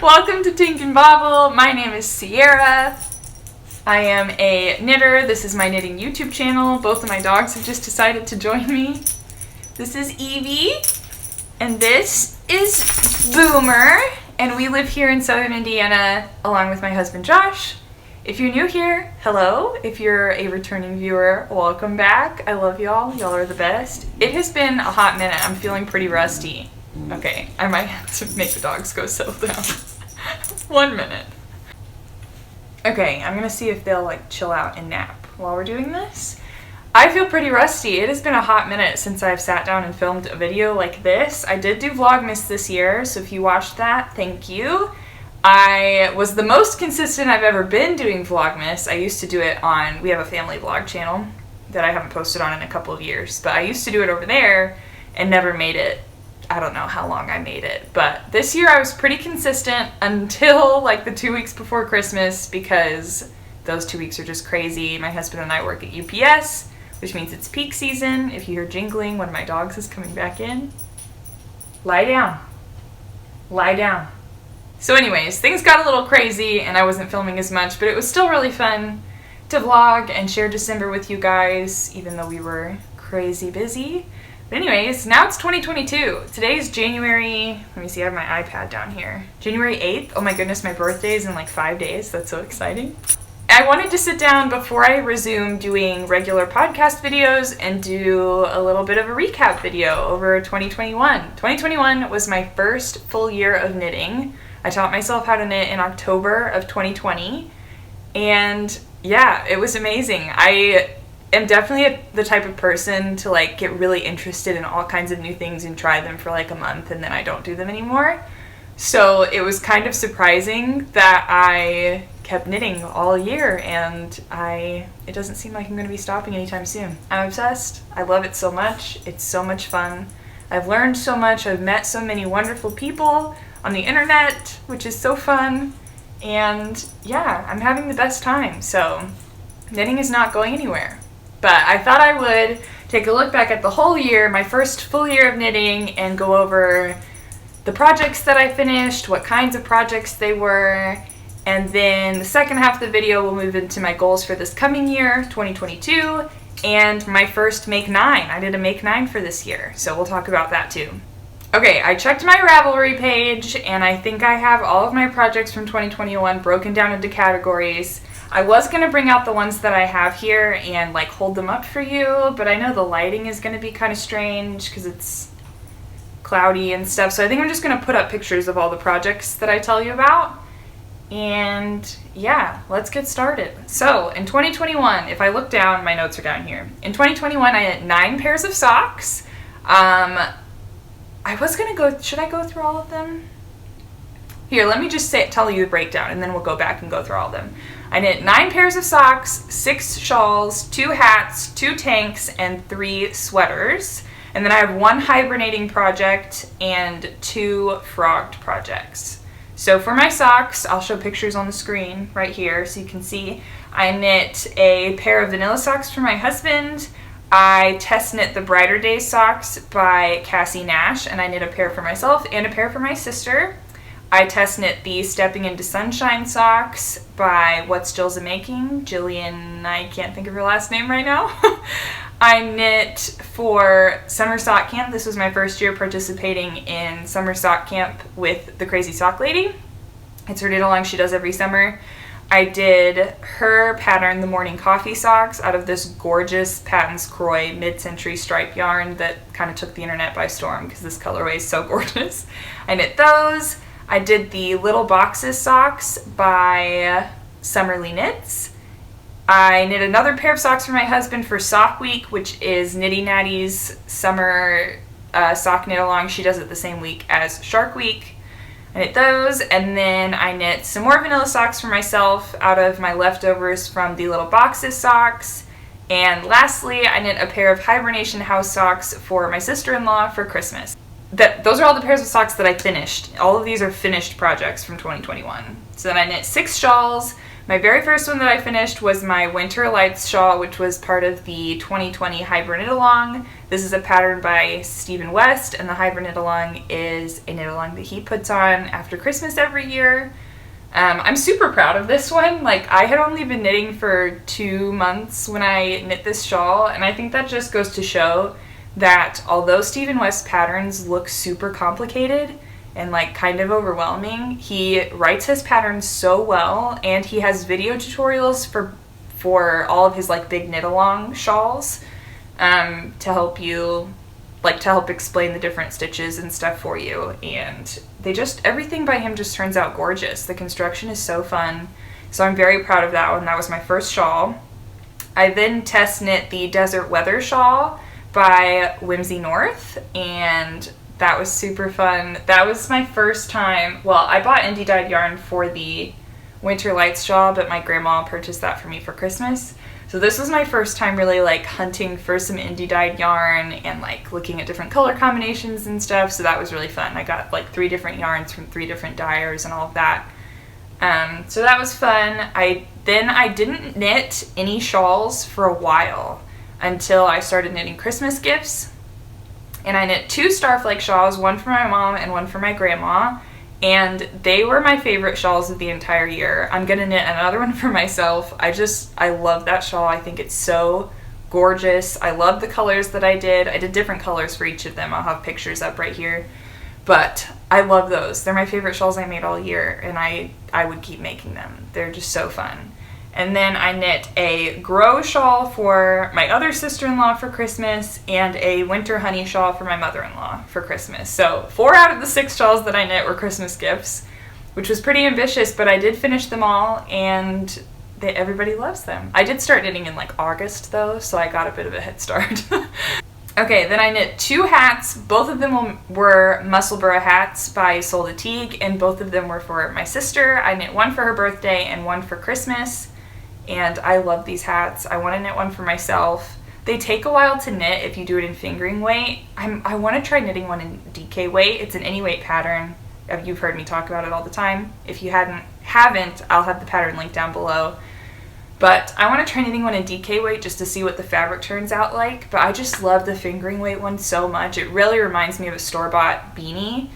Welcome to Tink and Bobble. My name is Sierra. I am a knitter. This is my knitting YouTube channel. Both of my dogs have just decided to join me. This is Evie, and this is Boomer, and we live here in Southern Indiana along with my husband Josh. If you're new here, hello. If you're a returning viewer, welcome back. I love y'all. Y'all are the best. It has been a hot minute. I'm feeling pretty rusty. Okay, I might have to make the dogs go settle down. 1 minute. Okay, I'm gonna see if they'll like chill out and nap while we're doing this. I feel pretty rusty. It has been a hot minute since I've sat down and filmed a video like this. I did do Vlogmas this year, so if you watched that, thank you. I was the most consistent I've ever been doing Vlogmas. I used to do it on, we have a family vlog channel that I haven't posted on in a couple of years, but I used to do it over there and never made it. I don't know how long I made it, but this year I was pretty consistent until like the 2 weeks before Christmas, because those 2 weeks are just crazy. My husband and I work at UPS, which means it's peak season. If you hear jingling, one of my dogs is coming back in. Lie down. Lie down. So anyways, things got a little crazy and I wasn't filming as much, but it was still really fun to vlog and share December with you guys, even though we were crazy busy. But anyways, now it's 2022. Today's January, let me see, I have my iPad down here. January 8th. Oh my goodness, my birthday is in like 5 days. That's so exciting. I wanted to sit down before I resume doing regular podcast videos and do a little bit of a recap video over 2021. 2021 was my first full year of knitting. I taught myself how to knit in October of 2020. And yeah, it was amazing. I am definitely the type of person to like get really interested in all kinds of new things and try them for like a month and then I don't do them anymore. So it was kind of surprising that I kept knitting all year, and it doesn't seem like I'm going to be stopping anytime soon. I'm obsessed. I love it so much. It's so much fun. I've learned so much. I've met so many wonderful people on the internet, which is so fun. And yeah, I'm having the best time. So knitting is not going anywhere. But I thought I would take a look back at the whole year, my first full year of knitting, and go over the projects that I finished, what kinds of projects they were, and then the second half of the video will move into my goals for this coming year, 2022, and my first Make 9. I did a Make 9 for this year, so we'll talk about that too. Okay, I checked my Ravelry page, and I think I have all of my projects from 2021 broken down into categories. I was going to bring out the ones that I have here and like hold them up for you, but I know the lighting is going to be kind of strange because it's cloudy and stuff, so I think I'm just going to put up pictures of all the projects that I tell you about. And yeah, let's get started. So in 2021, if I look down, my notes are down here. In 2021, I had 9 pairs of socks. I was going to go, should I go through all of them? Here, let me just tell you the breakdown, and then we'll go back and go through all of them. I knit 9 pairs of socks, 6 shawls, 2 hats, 2 tanks, and 3 sweaters. And then I have 1 hibernating project and 2 frogged projects. So for my socks, I'll show pictures on the screen right here so you can see. I knit a pair of vanilla socks for my husband. I test knit the Brighter Days socks by Cassie Nash, and I knit a pair for myself and a pair for my sister. I test knit the Stepping into Sunshine socks by What's Jill's A-Making. Jillian, I can't think of her last name right now. I knit for Summer Sock Camp. This was my first year participating in Summer Sock Camp with the Crazy Sock Lady. It's her knit along she does every summer. I did her pattern, the Morning Coffee socks, out of this gorgeous Patton's Croy mid-century stripe yarn that kind of took the internet by storm because this colorway is so gorgeous. I knit those. I did the Little Boxes socks by Summerly Knits. I knit another pair of socks for my husband for Sock Week, which is Nitty Natty's summer sock knit along. She does it the same week as Shark Week. I knit those, and then I knit some more vanilla socks for myself out of my leftovers from the Little Boxes socks. And lastly, I knit a pair of Hibernation House socks for my sister-in-law for Christmas. Those are all the pairs of socks that I finished. All of these are finished projects from 2021. So then I knit 6 shawls. My very first one that I finished was my Winter Lights shawl, which was part of the 2020 Hybrid Knit Along. This is a pattern by Stephen West, and the Hybrid Knit Along is a knit along that he puts on after Christmas every year. I'm super proud of this one. Like, I had only been knitting for 2 months when I knit this shawl, and I think that just goes to show that although Stephen West patterns look super complicated and like kind of overwhelming, he writes his patterns so well, and he has video tutorials for all of his like big knit along shawls to help you, like to help explain the different stitches and stuff for you. And everything by him just turns out gorgeous. The construction is so fun. So I'm very proud of that one. That was my first shawl. I then test knit the Desert Weather Shawl by Whimsy North, and that was super fun. That was my first time. Well, I bought indie dyed yarn for the Winter Lights shawl, but my grandma purchased that for me for Christmas. So this was my first time really like hunting for some indie dyed yarn and like looking at different color combinations and stuff. So that was really fun. I got like 3 different yarns from 3 different dyers and all of that. So that was fun. I didn't knit any shawls for a while until I started knitting Christmas gifts. And I knit 2 Starflake shawls, one for my mom and one for my grandma. And they were my favorite shawls of the entire year. I'm gonna knit another one for myself. I love that shawl. I think it's so gorgeous. I love the colors that I did. I did different colors for each of them. I'll have pictures up right here. But I love those. They're my favorite shawls I made all year, and I would keep making them. They're just so fun. And then I knit a Grow shawl for my other sister-in-law for Christmas and a Winter Honey shawl for my mother-in-law for Christmas. So 4 out of the 6 shawls that I knit were Christmas gifts, which was pretty ambitious, but I did finish them all, and everybody loves them. I did start knitting in like August though, so I got a bit of a head start. Okay, then I knit 2 hats. Both of them were Musselburgh hats by Sol de Tigre, and both of them were for my sister. I knit one for her birthday and one for Christmas. And I love these hats. I want to knit one for myself. They take a while to knit if you do it in fingering weight. I want to try knitting one in DK weight. It's an any weight pattern. You've heard me talk about it all the time. If you haven't, I'll have the pattern linked down below. But I want to try knitting one in DK weight just to see what the fabric turns out like. But I just love the fingering weight one so much. It really reminds me of a store-bought beanie.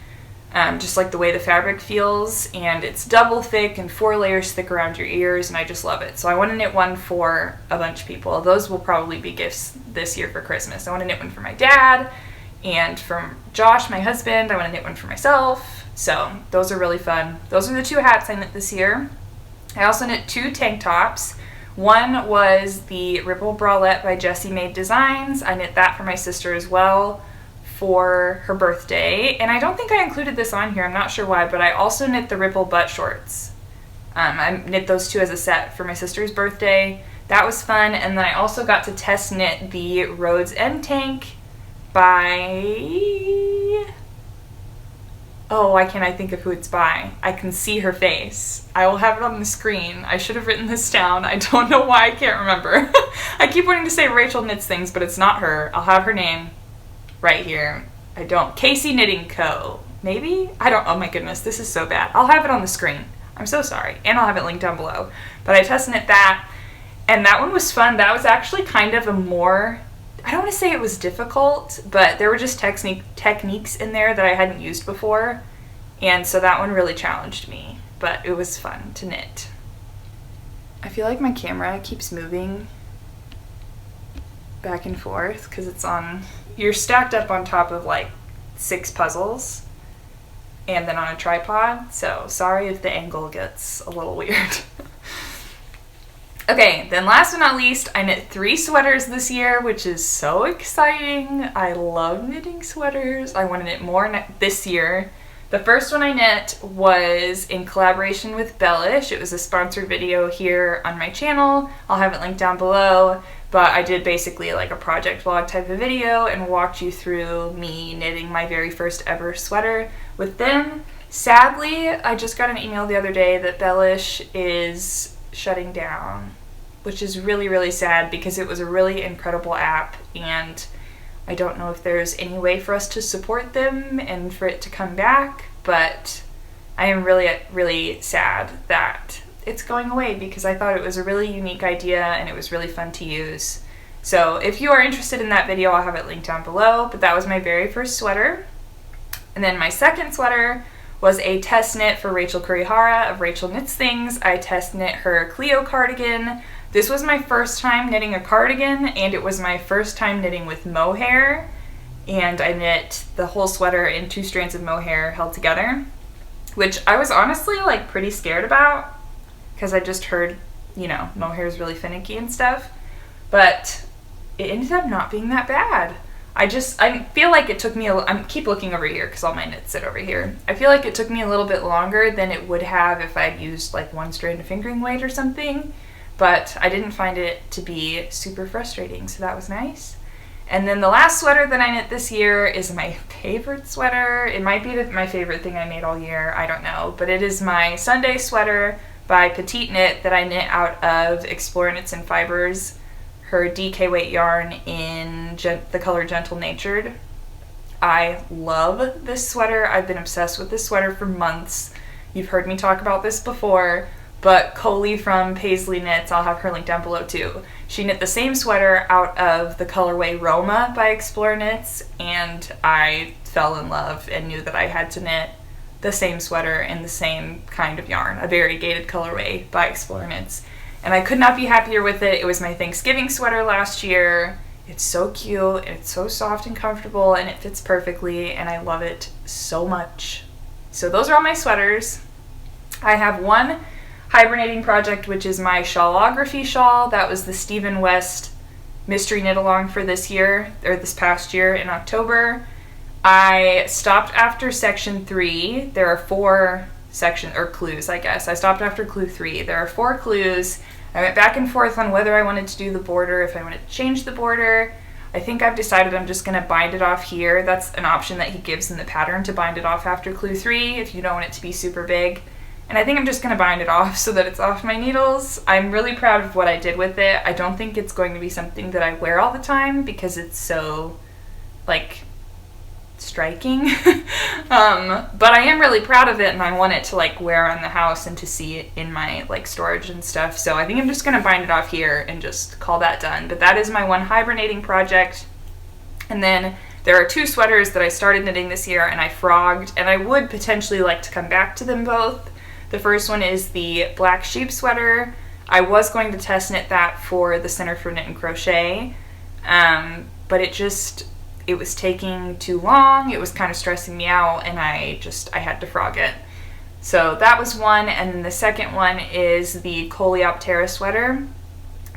Just like the way the fabric feels, and it's double thick and 4 layers thick around your ears, and I just love it. So I want to knit one for a bunch of people. Those will probably be gifts this year for Christmas. I want to knit one for my dad, and from Josh, my husband, I want to knit one for myself. So those are really fun. Those are the 2 hats I knit this year. I also knit 2 tank tops. One was the Ripple Bralette by Jessie Made Designs. I knit that for my sister as well for her birthday, and I don't think I included this on here, I'm not sure why, but I also knit the Ripple butt shorts. I knit those 2 as a set for my sister's birthday. That was fun. And then I also got to test knit the Rhodes End Tank by, oh, why can't I think of who it's by? I can see her face. I will have it on the screen. I should have written this down. I don't know why I can't remember. I keep wanting to say Rachel Knits Things, but it's not her. I'll have her name right here. I don't. Casey Knitting Co. Maybe? I don't. Oh my goodness, this is so bad. I'll have it on the screen. I'm so sorry. And I'll have it linked down below. But I test knit that, and that one was fun. That was actually kind of a more, I don't want to say it was difficult, but there were just techniques in there that I hadn't used before. And so that one really challenged me. But it was fun to knit. I feel like my camera keeps moving back and forth because it's on, you're stacked up on top of like 6 puzzles and then on a tripod, so sorry if the angle gets a little weird. Okay, then last but not least, I knit 3 sweaters this year, which is so exciting. I love knitting sweaters. I want to knit more this year. The first one I knit was in collaboration with Bellish. It was a sponsored video here on my channel. I'll have it linked down below. But I did basically like a project vlog type of video and walked you through me knitting my very first ever sweater with them. Sadly, I just got an email the other day that Bellish is shutting down, which is really, really sad because it was a really incredible app, and I don't know if there's any way for us to support them and for it to come back, but I am really, really sad that it's going away because I thought it was a really unique idea and it was really fun to use. So if you are interested in that video, I'll have it linked down below. But that was my very first sweater. And then my second sweater was a test knit for Rachel Kurihara of Rachel Knits Things. I test knit her Clio cardigan. This was my first time knitting a cardigan, and it was my first time knitting with mohair. And I knit the whole sweater in 2 strands of mohair held together, which I was honestly like pretty scared about because I just heard, you know, mohair is really finicky and stuff. But it ended up not being that bad. I feel like it took me I keep looking over here because all my knits sit over here. I feel like it took me a little bit longer than it would have if I'd used like 1 strand of fingering weight or something. But I didn't find it to be super frustrating, so that was nice. And then the last sweater that I knit this year is my favorite sweater. It might be my favorite thing I made all year, I don't know. But it is my Sunday sweater by Petite Knit that I knit out of Explore Knits and Fibres, her DK weight yarn in the color Gentle Natured. I love this sweater. I've been obsessed with this sweater for months. You've heard me talk about this before. But Coley from Paisley Knits, I'll have her link down below too. She knit the same sweater out of the colorway Roma by Explore Knits, and I fell in love and knew that I had to knit the same sweater in the same kind of yarn, a variegated colorway by Explore Knits. And I could not be happier with it. It was my Thanksgiving sweater last year. It's so cute, it's so soft and comfortable, and it fits perfectly, and I love it so much. So those are all my sweaters. I have one hibernating project, which is my shawlography shawl. That was the Stephen West mystery knit along for this year, or this past year in October. I stopped after section 3. There are 4 sections, or clues, I guess. I stopped after clue 3. There are 4 clues. I went back and forth on whether I wanted to do the border, if I wanted to change the border. I think I've decided I'm just going to bind it off here. That's an option that he gives in the pattern, to bind it off after clue 3 if you don't want it to be super big. And I think I'm just going to bind it off so that it's off my needles. I'm really proud of what I did with it. I don't think it's going to be something that I wear all the time because it's so, like, striking. But I am really proud of it, and I want it to, like, wear around the house and to see it in my, like, storage and stuff. So I think I'm just going to bind it off here and just call that done. But that is my one hibernating project. And then there are 2 sweaters that I started knitting this year and I frogged, and I would potentially like to come back to them both. The first one is the Black Sheep sweater. I was going to test knit that for the Center for Knit and Crochet, but it was taking too long. It was kind of stressing me out, and I had to frog it. So that was one, and then the second one is the Coleoptera sweater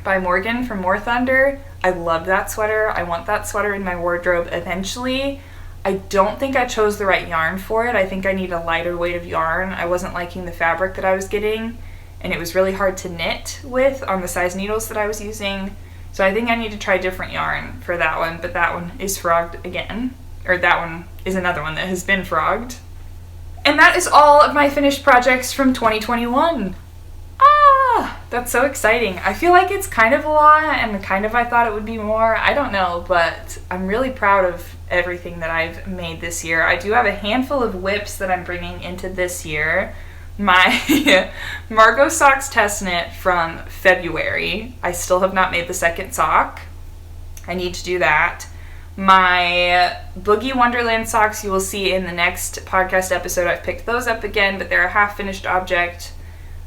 by Morgan from More Thunder. I love that sweater. I want that sweater in my wardrobe eventually. I don't think I chose the right yarn for it. I think I need a lighter weight of yarn. I wasn't liking the fabric that I was getting, and it was really hard to knit with on the size needles that I was using. So I think I need to try different yarn for that one, but that one is frogged again. Or that one is another one that has been frogged. And that is all of my finished projects from 2021. That's so exciting. I feel like it's kind of a lot, and kind of I thought it would be more. I don't know, but I'm really proud of everything that I've made this year. I do have a handful of whips that I'm bringing into this year. My Margot Socks test knit from February. I still have not made the second sock. I need to do that. My Boogie Wonderland socks you will see in the next podcast episode. I've picked those up again, but they're a half-finished object.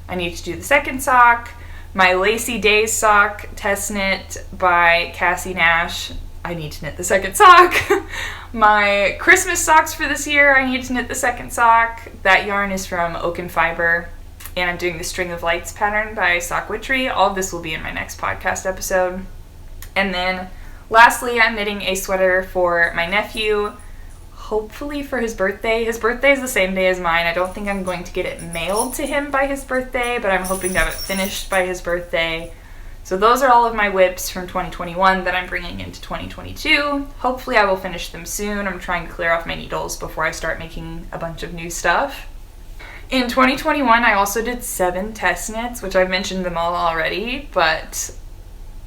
I need to do the second sock. My Lacy Days sock test knit by Cassie Nash. I need to knit the second sock. My Christmas socks for this year, I need to knit the second sock. That yarn is from Oak and Fibre, and I'm doing the String of Lights pattern by Sock Witchery. All of this will be in my next podcast episode. And then lastly, I'm knitting a sweater for my nephew, hopefully for his birthday. His birthday is the same day as mine. I don't think I'm going to get it mailed to him by his birthday, but I'm hoping to have it finished by his birthday. So those are all of my whips from 2021 that I'm bringing into 2022. Hopefully I will finish them soon. I'm trying to clear off my needles before I start making a bunch of new stuff. In 2021, I also did 7 test knits, which I've mentioned them all already, but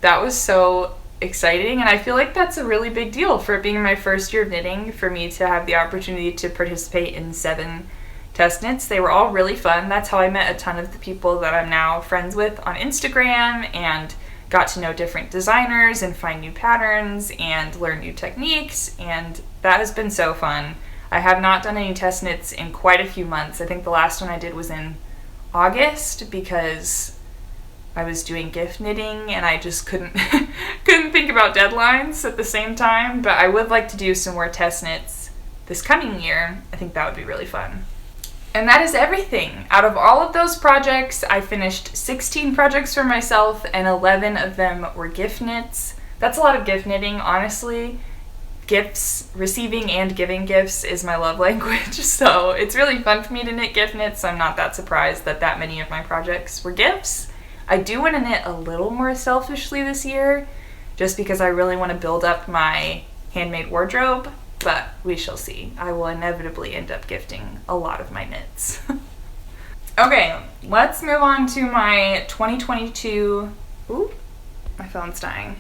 that was so exciting, and I feel like that's a really big deal for it being my first year of knitting, for me to have the opportunity to participate in 7 test knits. They were all really fun. That's how I met a ton of the people that I'm now friends with on Instagram and got to know different designers and find new patterns and learn new techniques, and that has been so fun. I have not done any test knits in quite a few months. I think the last one I did was in August because I was doing gift knitting and I just couldn't think about deadlines at the same time, but I would like to do some more test knits this coming year. I think that would be really fun. And that is everything. Out of all of those projects, I finished 16 projects for myself and 11 of them were gift knits. That's a lot of gift knitting, honestly. Gifts, receiving and giving gifts is my love language, so it's really fun for me to knit gift knits, so I'm not that surprised that that many of my projects were gifts. I do want to knit a little more selfishly this year, just because I really want to build up my handmade wardrobe, but we shall see. I will inevitably end up gifting a lot of my knits. Okay, let's move on to my 2022... Ooh, my phone's dying.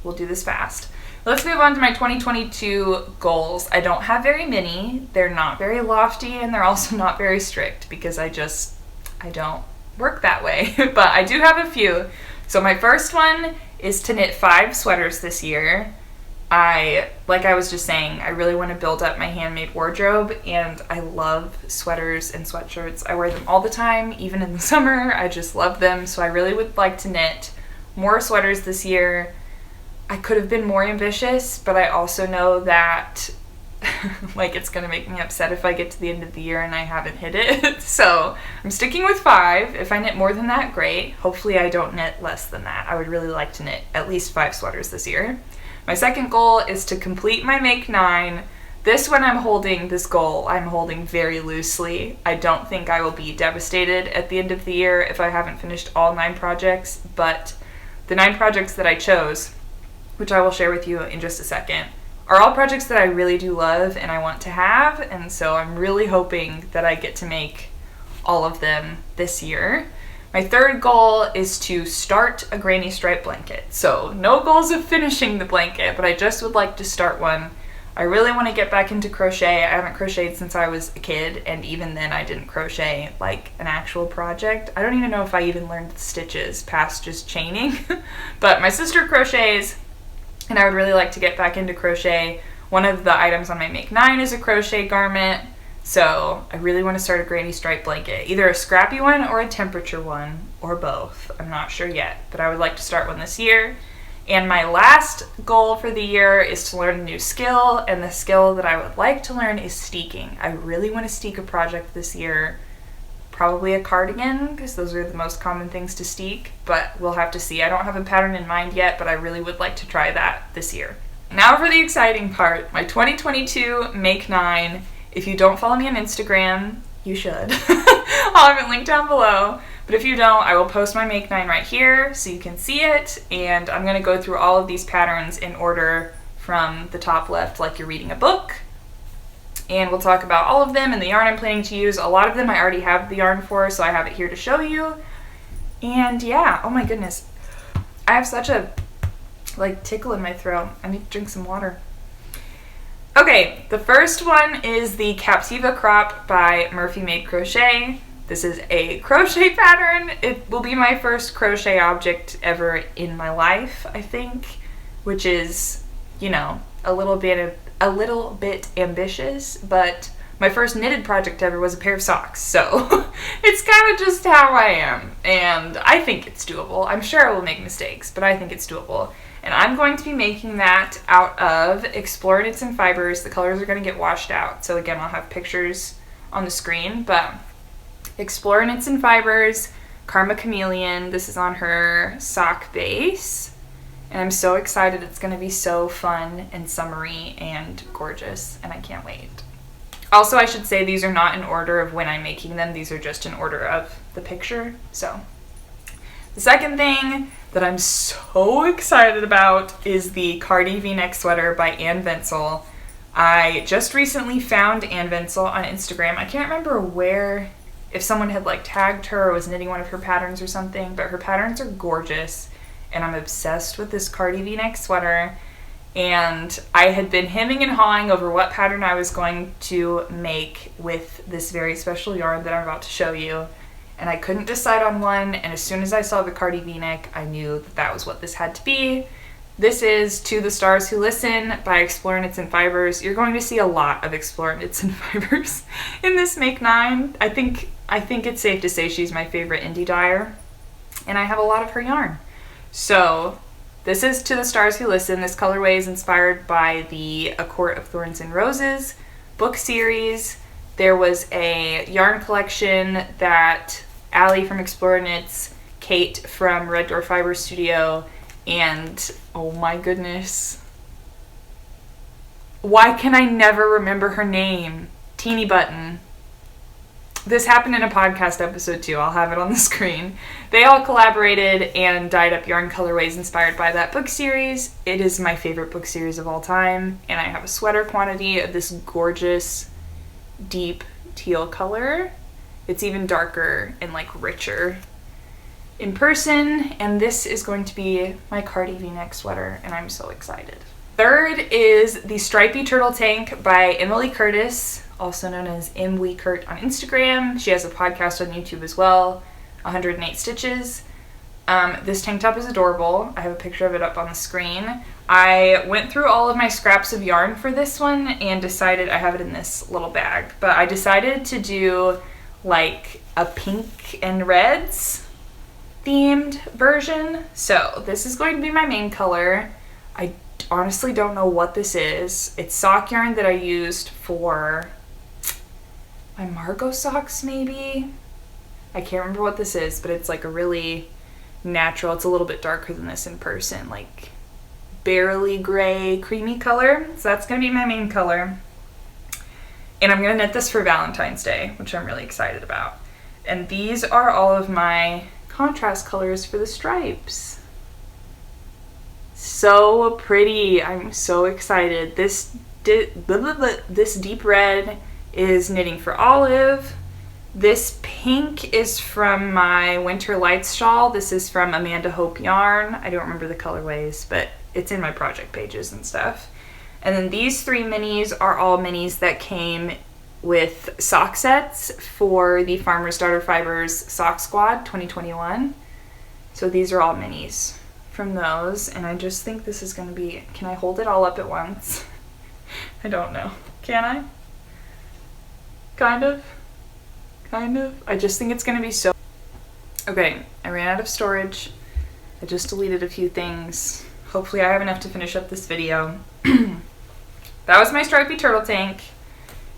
We'll do this fast. Let's move on to my 2022 goals. I don't have very many. They're not very lofty, and they're also not very strict because I don't work that way. But I do have a few. So my first one is to knit 5 sweaters this year. Like I was just saying, I really want to build up my handmade wardrobe, and I love sweaters and sweatshirts. I wear them all the time, even in the summer. I just love them, so I really would like to knit more sweaters this year. I could have been more ambitious, but I also know that like it's gonna make me upset if I get to the end of the year and I haven't hit it. So I'm sticking with 5. If I knit more than that, great. Hopefully I don't knit less than that. I would really like to knit at least 5 sweaters this year. My second goal is to complete my Make 9. This one I'm holding very loosely. I don't think I will be devastated at the end of the year if I haven't finished all 9 projects, but the 9 projects that I chose, which I will share with you in just a second, are all projects that I really do love and I want to have, and so I'm really hoping that I get to make all of them this year. My third goal is to start a granny stripe blanket. So no goals of finishing the blanket, but I just would like to start one. I really want to get back into crochet. I haven't crocheted since I was a kid, and even then I didn't crochet like an actual project. I don't even know if I even learned the stitches past just chaining, but my sister crochets, and I would really like to get back into crochet. One of the items on my Make 9 is a crochet garment, so I really want to start a granny stripe blanket, either a scrappy one or a temperature one, or both. I'm not sure yet, but I would like to start one this year. And my last goal for the year is to learn a new skill, and the skill that I would like to learn is steeking. I really want to steek a project this year, probably a cardigan, because those are the most common things to steek, but we'll have to see. I don't have a pattern in mind yet, but I really would like to try that this year. Now for the exciting part, my 2022 Make 9. If you don't follow me on Instagram, you should. I'll have it linked down below. But if you don't, I will post my Make 9 right here so you can see it. And I'm going to go through all of these patterns in order from the top left, like you're reading a book. And we'll talk about all of them and the yarn I'm planning to use. A lot of them I already have the yarn for, so I have it here to show you. And yeah, oh my goodness. I have such a tickle in my throat. I need to drink some water. Okay, the first one is the Captiva Crop by Murphy Made Crochet. This is a crochet pattern. It will be my first crochet object ever in my life, I think, which is, you know, a little bit ambitious, but my first knitted project ever was a pair of socks, so it's kind of just how I am, and I think it's doable. I'm sure I will make mistakes, but I think it's doable. And I'm going to be making that out of Explore Knits and Fibers. The colors are going to get washed out, so again, I'll have pictures on the screen, but Explore Knits and Fibers, Karma Chameleon. This is on her sock base, and I'm so excited. It's going to be so fun and summery and gorgeous, and I can't wait. Also, I should say these are not in order of when I'm making them. These are just in order of the picture. So the second thing that I'm so excited about is the Cardi V-Neck sweater by Ann Venzel. I just recently found Ann Venzel on Instagram. I can't remember where, if someone had tagged her or was knitting one of her patterns or something, but her patterns are gorgeous, and I'm obsessed with this Cardi V-Neck sweater. And I had been hemming and hawing over what pattern I was going to make with this very special yarn that I'm about to show you. and I couldn't decide on one, and as soon as I saw the Cardi V-Neck, I knew that that was what this had to be. This is To the Stars Who Listen by Explore Knits and Fibers. You're going to see a lot of Explore Knits and Fibers in this Make 9. I think it's safe to say she's my favorite indie dyer, and I have a lot of her yarn. So this is To the Stars Who Listen. This colorway is inspired by the A Court of Thorns and Roses book series. There was a yarn collection that Allie from Explore Knits, Kate from Red Door Fiber Studio, and oh my goodness, why can I never remember her name? Teeny Button. This happened in a podcast episode too. I'll have it on the screen. They all collaborated and dyed up yarn colorways inspired by that book series. It is my favorite book series of all time, and I have a sweater quantity of this gorgeous deep teal color. It's even darker and like richer in person, and this is going to be my Cardi V-Neck sweater, and I'm so excited. Third is the Stripey Turtle Tank by Emily Curtis, also known as MWeCurt on Instagram. She has a podcast on YouTube as well, 108 Stitches. This tank top is adorable. I have a picture of it up on the screen. I went through all of my scraps of yarn for this one and decided, I have it in this little bag, but I decided to do like a pink and reds themed version. So this is going to be my main color. I honestly don't know what this is. It's sock yarn that I used for my Margot socks, maybe? I can't remember what this is, but it's like a really natural, it's a little bit darker than this in person, like barely gray, creamy color. So that's gonna be my main color. And I'm gonna knit this for Valentine's Day, which I'm really excited about. And these are all of my contrast colors for the stripes. So pretty, I'm so excited. This deep red is Knitting for Olive. This pink is from my Winter Lights shawl. This is from Amanda Hope Yarn. I don't remember the colorways, but it's in my project pages and stuff. And then these three minis are all minis that came with sock sets for the Farmer's Daughter Fibers Sock Squad 2021. So these are all minis from those, and I just think this is going to be, can I hold it all up at once? I don't know. Can I? Kind of. I just think it's going to be so... Okay, I ran out of storage. I just deleted a few things. Hopefully I have enough to finish up this video. That was my Stripey Turtle Tank.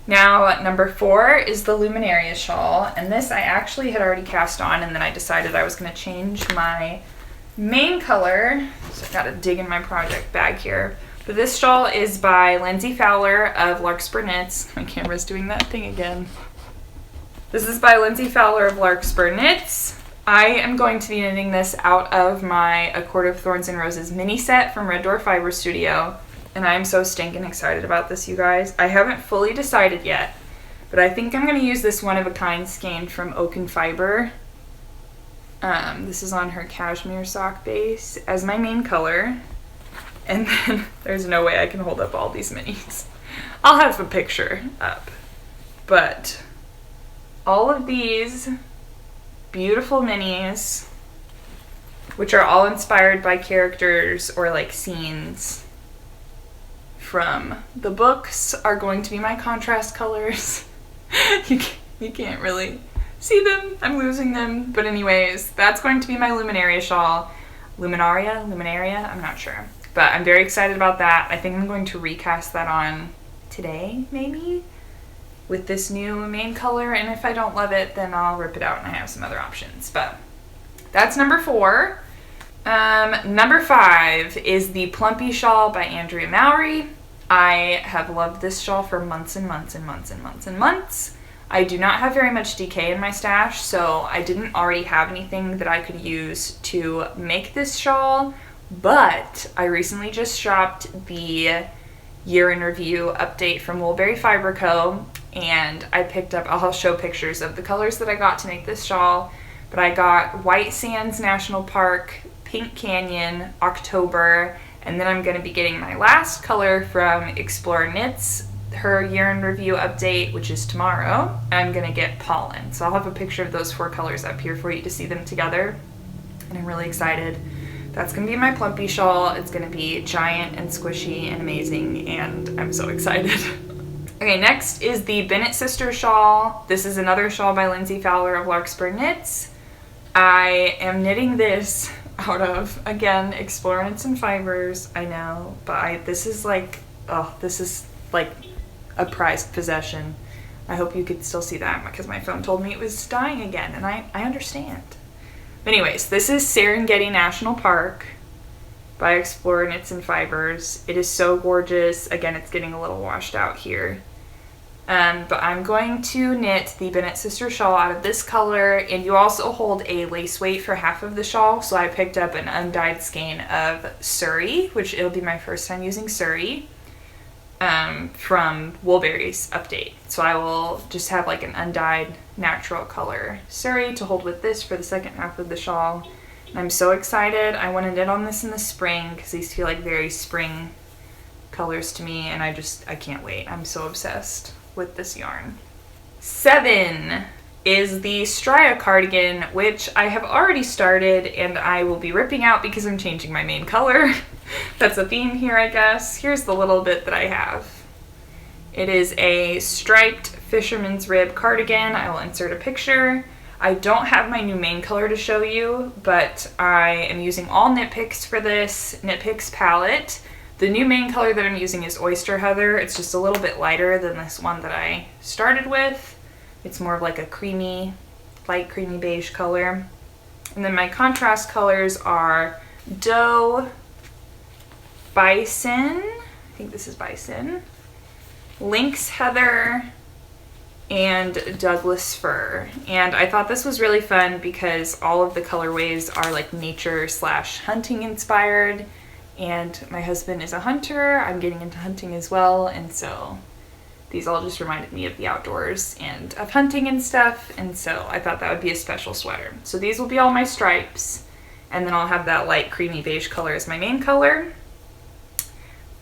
Now, number 4 is the Luminaria Shawl, and this I actually had already cast on, and then I decided I was going to change my main color. So I've got to dig in my project bag here. But this shawl is by Lindsay Fowler of Larkspur Knits. My camera's doing that thing again. This is by Lindsay Fowler of Larkspur Knits. I am going to be knitting this out of my A Court of Thorns and Roses mini set from Red Door Fiber Studio. And I'm so stinking excited about this, you guys. I haven't fully decided yet, but I think I'm going to use this one-of-a-kind skein from Oaken Fiber. This is on her cashmere sock base as my main color. And then there's no way I can hold up all these minis. I'll have a picture up. But all of these beautiful minis, which are all inspired by characters or like scenes from the books, are going to be my contrast colors. You can't really see them. I'm losing them. But anyways, that's going to be my Luminaria shawl. Luminaria? I'm not sure. But I'm very excited about that. I think I'm going to recast that on today, maybe, with this new main color. And if I don't love it, then I'll rip it out and I have some other options. But that's number 4. Number 5 is the Plumpy Shawl by Andrea Mowry. I have loved this shawl for months and months and months and months and months. I do not have very much DK in my stash, so I didn't already have anything that I could use to make this shawl, but I recently just shopped the year in review update from Woolberry Fibre Co. and I picked up, I'll show pictures of the colors that I got to make this shawl, but I got White Sands National Park, Pink Canyon, October, and then I'm going to be getting my last color from Explore Knits, her year in review update, which is tomorrow, I'm gonna get Pollen. So I'll have a picture of those 4 colors up here for you to see them together. And I'm really excited. That's gonna be my Plumpy Shawl. It's gonna be giant and squishy and amazing, and I'm so excited. Okay, next is the Bennett Sister Shawl. This is another shawl by Lindsay Fowler of Larkspur Knits. I am knitting this out of, again, Explore Knits and Fibers. I know, but this is like a prized possession. I hope you could still see that because my phone told me it was dying again, and I understand. But anyways, this is Serengeti National Park by Explore Knits and Fibers. It is so gorgeous. Again, it's getting a little washed out here. But I'm going to knit the Bennett Sister Shawl out of this color, and you also hold a lace weight for half of the shawl, so I picked up an undyed skein of Surrey, which it'll be my first time using Surrey, from Woolberry's update. So I will just have like an undyed natural color Surrey to hold with this for the second half of the shawl. And I'm so excited. I want to knit on this in the spring because these feel like very spring colors to me, and I can't wait. I'm so obsessed with this yarn. 7 is the Stria Cardigan, which I have already started and I will be ripping out because I'm changing my main color. That's a theme here, I guess. Here's the little bit that I have. It is a striped fisherman's rib cardigan. I will insert a picture. I don't have my new main color to show you, but I am using all Knit Picks for this Knit Picks palette. The new main color that I'm using is Oyster Heather. It's just a little bit lighter than this one that I started with. It's more of like a creamy, light creamy beige color. And then my contrast colors are Doe, Bison, I think this is Bison, Lynx Heather, and Douglas Fir. And I thought this was really fun because all of the colorways are like nature / hunting inspired. And my husband is a hunter. I'm getting into hunting as well, and so these all just reminded me of the outdoors and of hunting and stuff, and so I thought that would be a special sweater. So these will be all my stripes, and then I'll have that light creamy beige color as my main color.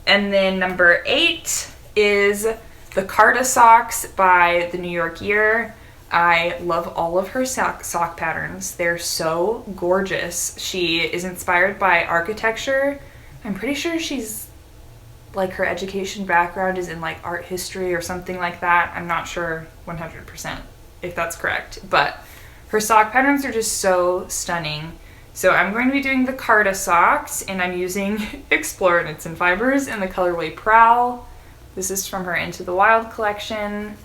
And then number 8 is the Carta Socks by the New York Year. I love all of her sock patterns. They're so gorgeous. She is inspired by architecture. I'm pretty sure she's, like, her education background is in like art history or something like that. I'm not sure 100% if that's correct, but her sock patterns are just so stunning. So I'm going to be doing the Carta Socks, and I'm using Explore Knits and Fibers in the colorway Prowl. This is from her Into the Wild collection.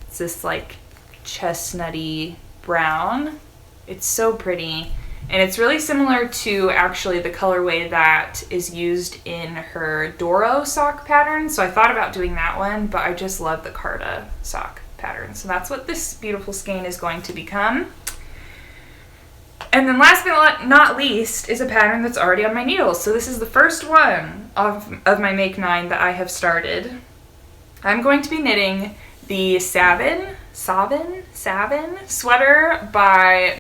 It's this like chestnutty brown. It's so pretty. And it's really similar to actually the colorway that is used in her Doro sock pattern. So I thought about doing that one, but I just love the Carta sock pattern. So that's what this beautiful skein is going to become. And then last but not least is a pattern that's already on my needles. So this is the first one of my Make 9 that I have started. I'm going to be knitting the Saven sweater by...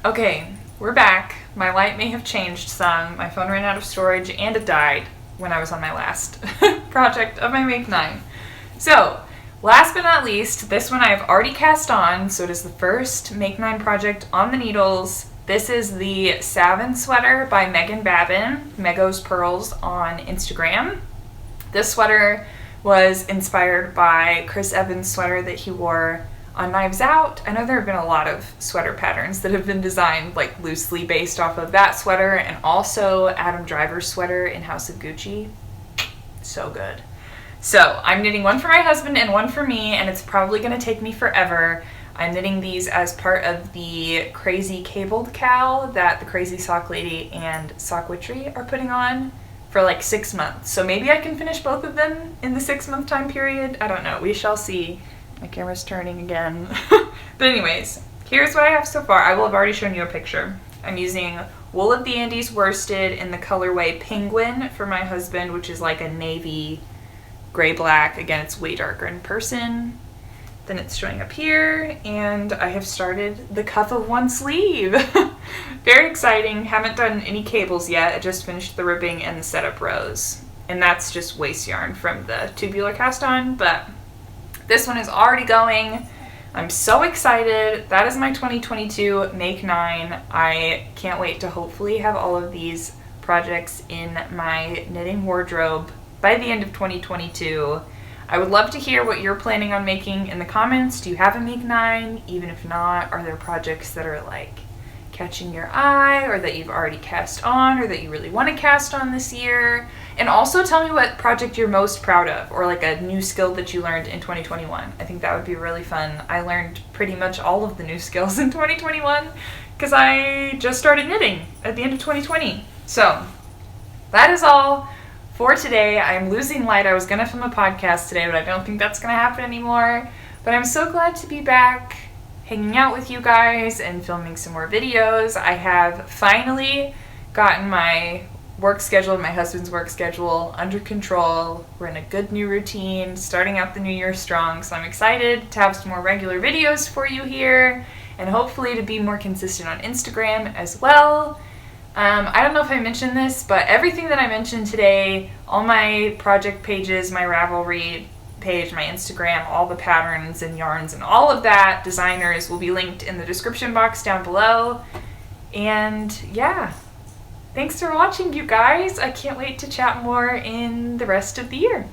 Okay. We're back. My light may have changed some. My phone ran out of storage and it died when I was on my last project of my Make 9. So, last but not least, this one I have already cast on, so it is the first Make 9 project on the needles. This is the Saven sweater by Megan Babin, Mego's Pearls on Instagram. This sweater was inspired by Chris Evans' sweater that he wore on Knives Out. I know there have been a lot of sweater patterns that have been designed like loosely based off of that sweater, and also Adam Driver's sweater in House of Gucci. So good. So I'm knitting one for my husband and one for me, and it's probably going to take me forever. I'm knitting these as part of the Crazy Cabled KAL that the Crazy Sock Lady and Sock Witchery are putting on for like 6 months. So maybe I can finish both of them in the 6-month time period. I don't know. We shall see. My camera's turning again. But anyways, here's what I have so far. I will have already shown you a picture. I'm using Wool of the Andes worsted in the colorway Penguin for my husband, which is like a navy gray-black. Again, it's way darker in person than it's showing up here. And I have started the cuff of one sleeve. Very exciting. Haven't done any cables yet. I just finished the ribbing and the setup rows. And that's just waste yarn from the tubular cast on, but This one is already going. I'm so excited. That is my 2022 Make 9. I can't wait to hopefully have all of these projects in my knitting wardrobe by the end of 2022. I would love to hear what you're planning on making in the comments. Do you have a Make 9? Even if not, are there projects that are like catching your eye, or that you've already cast on, or that you really want to cast on this year? And also tell me what project you're most proud of, or like a new skill that you learned in 2021. I think that would be really fun. I learned pretty much all of the new skills in 2021 because I just started knitting at the end of 2020. So that is all for today. I'm losing light. I was gonna film a podcast today, but I don't think that's gonna happen anymore. But I'm so glad to be back hanging out with you guys and filming some more videos. I have finally gotten my work schedule and my husband's work schedule under control. We're in a good new routine, starting out the new year strong, so I'm excited to have some more regular videos for you here, and hopefully to be more consistent on Instagram as well. I don't know if I mentioned this, but everything that I mentioned today, all my project pages, my Ravelry page, my Instagram, all the patterns and yarns and all of that, designers, will be linked in the description box down below. And yeah, thanks for watching, you guys. I can't wait to chat more in the rest of the year.